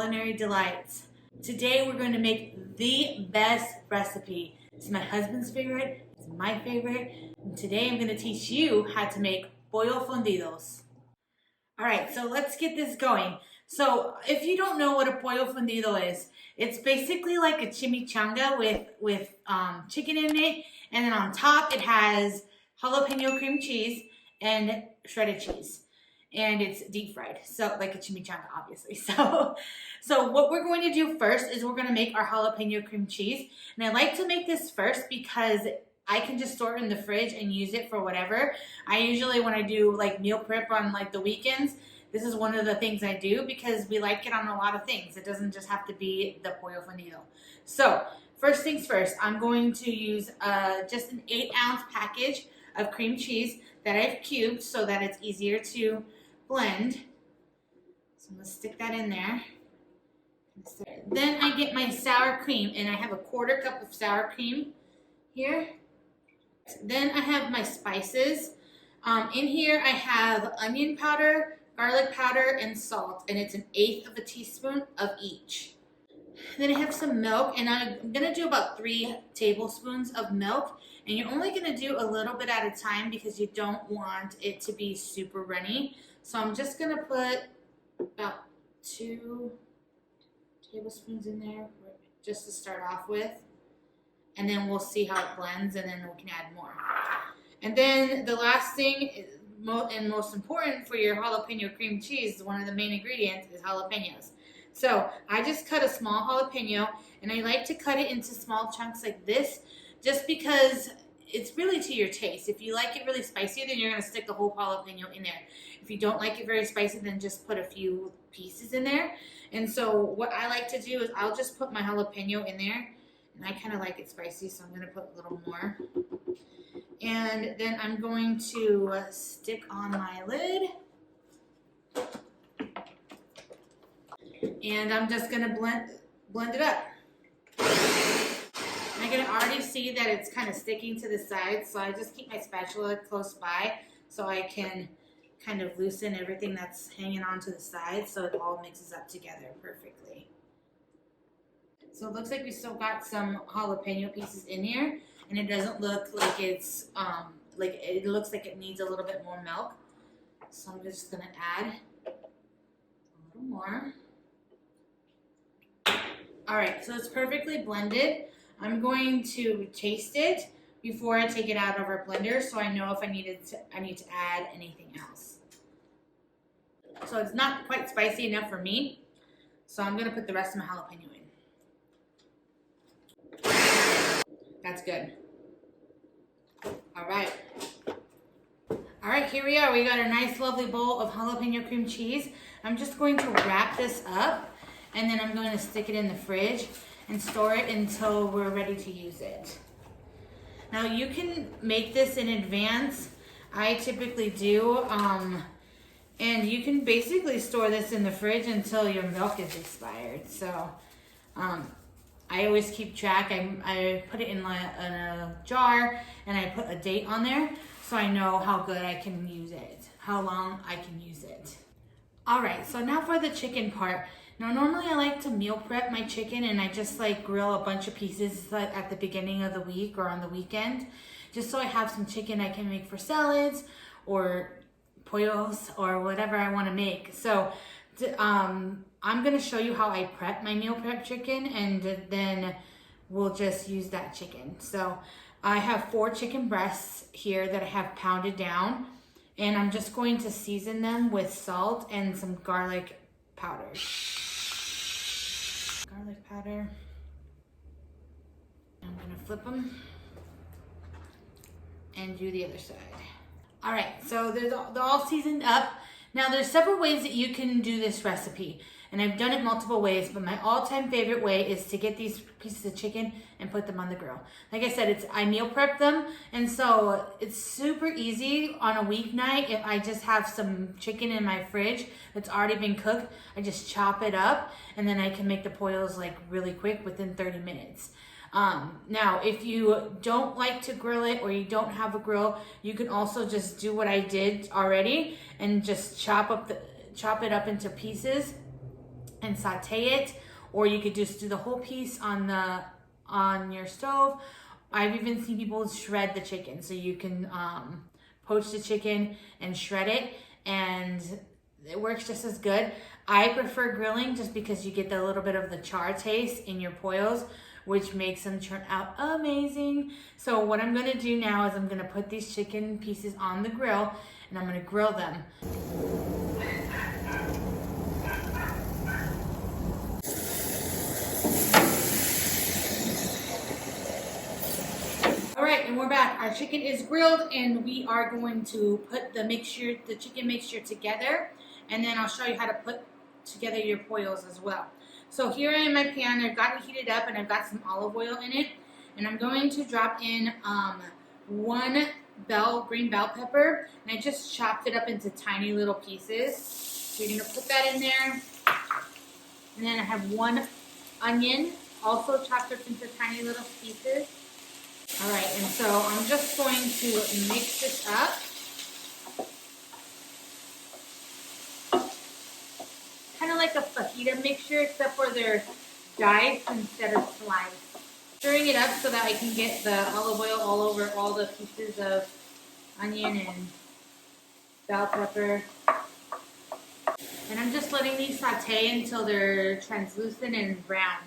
culinary delights. Today we're going to make the best recipe. It's my husband's favorite, it's my favorite, and today I'm going to teach you how to make Pollo Fundidos. Alright, so let's get this going. So if you don't know what a Pollo Fundido is, it's basically like a chimichanga with chicken in it, and then on top it has jalapeno cream cheese and shredded cheese. And it's deep fried, so like a chimichanga, obviously. So what we're going to do first is we're going to make our jalapeno cream cheese. And I like to make this first because I can just store it in the fridge and use it for whatever. I usually, when I do like meal prep on like the weekends, this is one of the things I do because we like it on a lot of things. It doesn't just have to be the Pollo Fundido. So first things first, I'm going to use just an 8-ounce package of cream cheese that I've cubed so that it's easier to blend. So I'm going to stick that in there. Then I get my sour cream, and I have a 1/4 cup of sour cream here. Then I have my spices. In here I have onion powder, garlic powder, and salt, and it's 1/8 of a teaspoon of each. Then I have some milk, and I'm going to do about 3 tablespoons of milk. And you're only going to do a little bit at a time because you don't want it to be super runny. So I'm just going to put about 2 tablespoons in there just to start off with. And then we'll see how it blends, and then we can add more. And then the last thing, and most important for your jalapeno cream cheese, one of the main ingredients is jalapenos. So I just cut a small jalapeno, and I like to cut it into small chunks like this, just because it's really to your taste. If you like it really spicy, then you're going to stick the whole jalapeno in there. If you don't like it very spicy, then just put a few pieces in there. And so what I like to do is I'll just put my jalapeno in there, and I kind of like it spicy, so I'm going to put a little more. And then I'm going to stick on my lid. And I'm just going to blend it up. I can already see that it's kind of sticking to the sides, so I just keep my spatula close by so I can kind of loosen everything that's hanging onto the sides so it all mixes up together perfectly. So it looks like we still got some jalapeno pieces in here, and it doesn't look like it's it looks like it needs a little bit more milk. So I'm just gonna add a little more. All right, so it's perfectly blended. I'm going to taste it before I take it out of our blender, so I know if I need to add anything else. So it's not quite spicy enough for me, so I'm gonna put the rest of my jalapeno in. That's good. All right, here we are. We got a nice, lovely bowl of jalapeno cream cheese. I'm just going to wrap this up, and then I'm going to stick it in the fridge and store it until we're ready to use it. Now you can make this in advance. I typically do, and you can basically store this in the fridge until your milk is expired. So I always keep track. I put it in a jar, and I put a date on there so I know how good I can use it, how long I can use it. All right, so now for the chicken part. Now, normally I like to meal prep my chicken, and I just like grill a bunch of pieces at the beginning of the week or on the weekend, just so I have some chicken I can make for salads or pollos or whatever I want to make. So I'm going to show you how I prep my meal prep chicken, and then we'll just use that chicken. So I have 4 chicken breasts here that I have pounded down, and I'm just going to season them with salt and some garlic powder. Garlic powder. I'm gonna flip them and do the other side. All right, so they're all seasoned up. Now there's several ways that you can do this recipe, and I've done it multiple ways, but my all-time favorite way is to get these pieces of chicken and put them on the grill. Like I said, I meal prep them, and so it's super easy on a weeknight. If I just have some chicken in my fridge that's already been cooked, I just chop it up, and then I can make the pollos like really quick within 30 minutes. Now, if you don't like to grill it or you don't have a grill, you can also just do what I did already and just chop it up into pieces and saute it, or you could just do the whole piece on your stove. I've even seen people shred the chicken, so you can poach the chicken and shred it, and it works just as good. I prefer grilling just because you get a little bit of the char taste in your pollos, which makes them turn out amazing. So what I'm gonna do now is I'm gonna put these chicken pieces on the grill and I'm gonna grill them. All right, and we're back. Our chicken is grilled and we are going to put the chicken mixture together, and then I'll show you how to put together your pollos as well. So here in my pan, I've got it heated up and I've got some olive oil in it, and I'm going to drop in one green bell pepper, and I just chopped it up into tiny little pieces. So you're gonna put that in there, and then I have one onion, also chopped up into tiny little pieces. All right, and so I'm just going to mix this up. Kind of like a fajita mixture, except for they're diced instead of sliced. Stirring it up so that I can get the olive oil all over all the pieces of onion and bell pepper. And I'm just letting these saute until they're translucent and brown.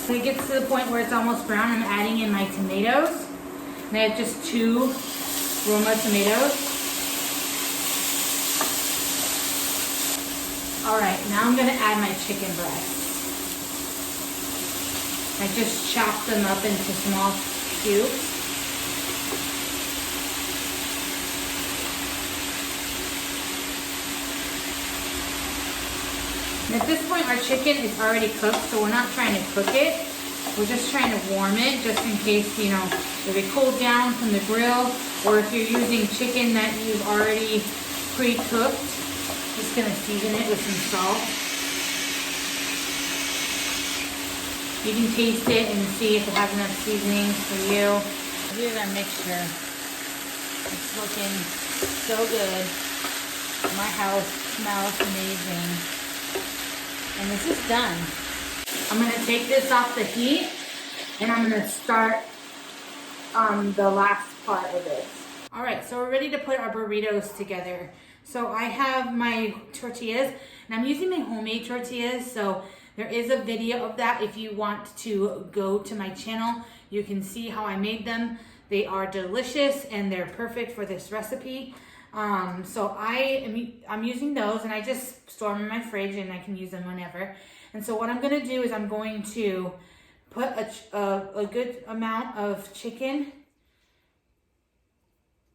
When it gets to the point where it's almost brown, I'm adding in my tomatoes. And I have just 2 Roma tomatoes. All right, now I'm gonna add my chicken breast. I just chopped them up into small cubes. And at this point, our chicken is already cooked, so we're not trying to cook it. We're just trying to warm it, just in case, you know, if it cooled down from the grill, or if you're using chicken that you've already pre-cooked, just gonna season it with some salt. You can taste it and see if it has enough seasoning for you. Here's our mixture. It's looking so good. My house smells amazing. And this is done. I'm gonna take this off the heat and I'm gonna start the last part of this. All right, so we're ready to put our burritos together. So I have my tortillas, and I'm using my homemade tortillas, so there is a video of that. If you want to go to my channel, you can see how I made them. They are delicious and they're perfect for this recipe. So I'm using those, and I just store them in my fridge and I can use them whenever. And so what I'm gonna do is I'm going to put a good amount of chicken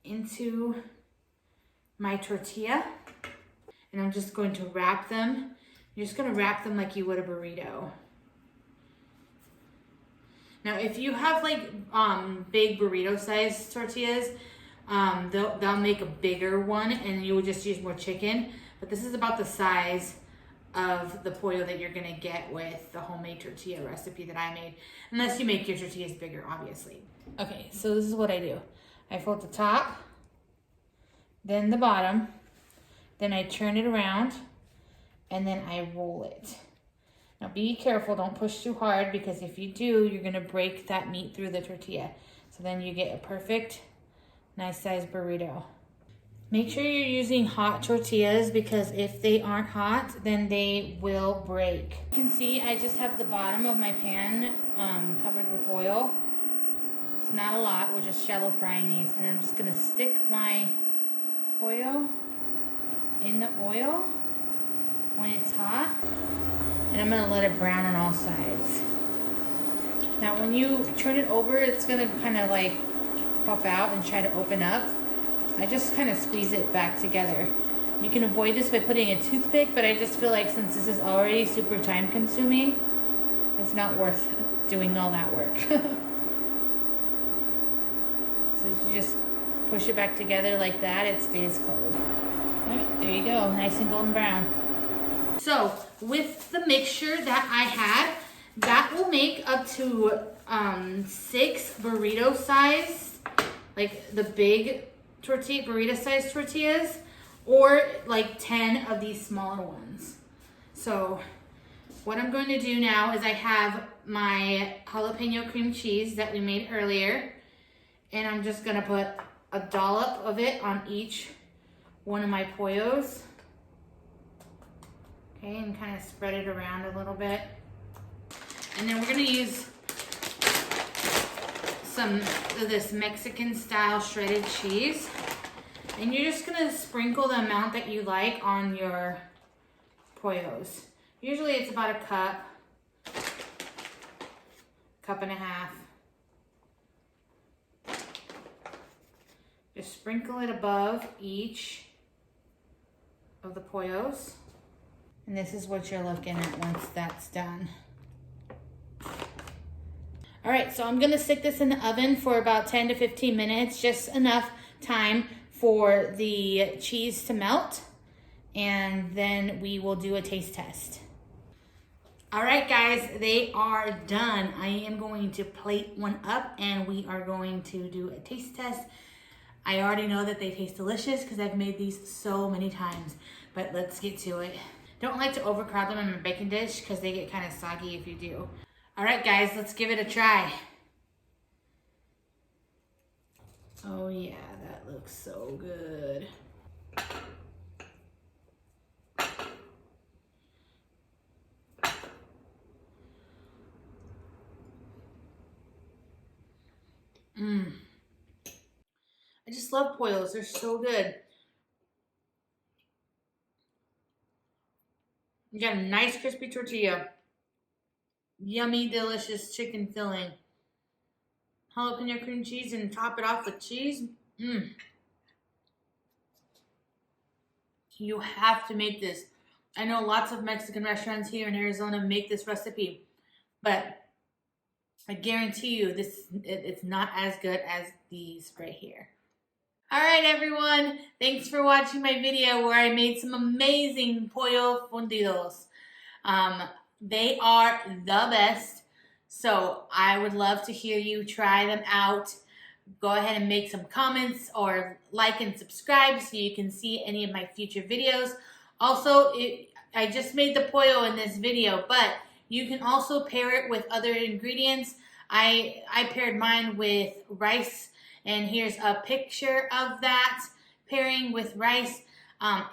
into my tortilla, and I'm just going to wrap them. You're just gonna wrap them like you would a burrito. Now, if you have like big burrito size tortillas, they'll make a bigger one, and you would just use more chicken. But this is about the size of the pollo that you're gonna get with the homemade tortilla recipe that I made, unless you make your tortillas bigger, obviously. Okay, so this is what I do. I fold the top, then the bottom, then I turn it around, and then I roll it. Now be careful, don't push too hard, because if you do, you're gonna break that meat through the tortilla. So then you get a perfect, nice sized burrito. Make sure you're using hot tortillas, because if they aren't hot, then they will break. You can see I just have the bottom of my pan covered with oil. It's not a lot, we're just shallow frying these, and I'm just gonna stick my pollo in the oil when it's hot, and I'm gonna let it brown on all sides. Now when you turn it over, it's gonna kind of like pop out and try to open up. I just kind of squeeze it back together. You can avoid this by putting a toothpick, but I just feel like since this is already super time consuming, it's not worth doing all that work. So you just push it back together like that, it stays closed. All right, there you go, nice and golden brown. So with the mixture that I had, that will make up to 6 burrito size, like the big burrito sized tortillas, or like 10 of these smaller ones. So what I'm going to do now is I have my jalapeno cream cheese that we made earlier, and I'm just gonna put a dollop of it on each one of my pollos. Okay, and kind of spread it around a little bit. And then we're gonna use some of this Mexican style shredded cheese. And you're just gonna sprinkle the amount that you like on your pollos. Usually it's about a cup and a half. Just sprinkle it above each of the pollos. And this is what you're looking at once that's done. All right, so I'm gonna stick this in the oven for about 10 to 15 minutes, just enough time for the cheese to melt, and then we will do a taste test. All right, guys, they are done. I am going to plate one up and we are going to do a taste test. I already know that they taste delicious because I've made these so many times, but let's get to it. Don't like to overcrowd them in my baking dish because they get kind of soggy if you do. All right, guys, let's give it a try. Oh yeah, that looks so good. I just love pollos, they're so good. You got a nice crispy tortilla. Yummy, delicious chicken filling. Jalapeno cream cheese and top it off with cheese. You have to make this. I know lots of Mexican restaurants here in Arizona make this recipe, but I guarantee you it's not as good as these right here. All right, everyone. Thanks for watching my video where I made some amazing Pollo Fundidos. They are the best, so I would love to hear you try them out. Go ahead and make some comments or like and subscribe so you can see any of my future videos. Also, I just made the pollo in this video, but you can also pair it with other ingredients. I paired mine with rice, and here's a picture of that pairing with rice.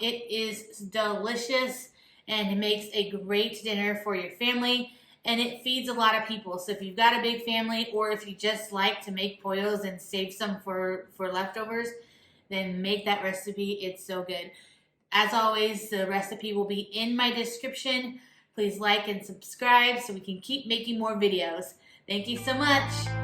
It is delicious and it makes a great dinner for your family, and it feeds a lot of people. So if you've got a big family, or if you just like to make pollos and save some for leftovers, then make that recipe. It's so good. As always, the recipe will be in my description. Please like and subscribe so we can keep making more videos. Thank you so much.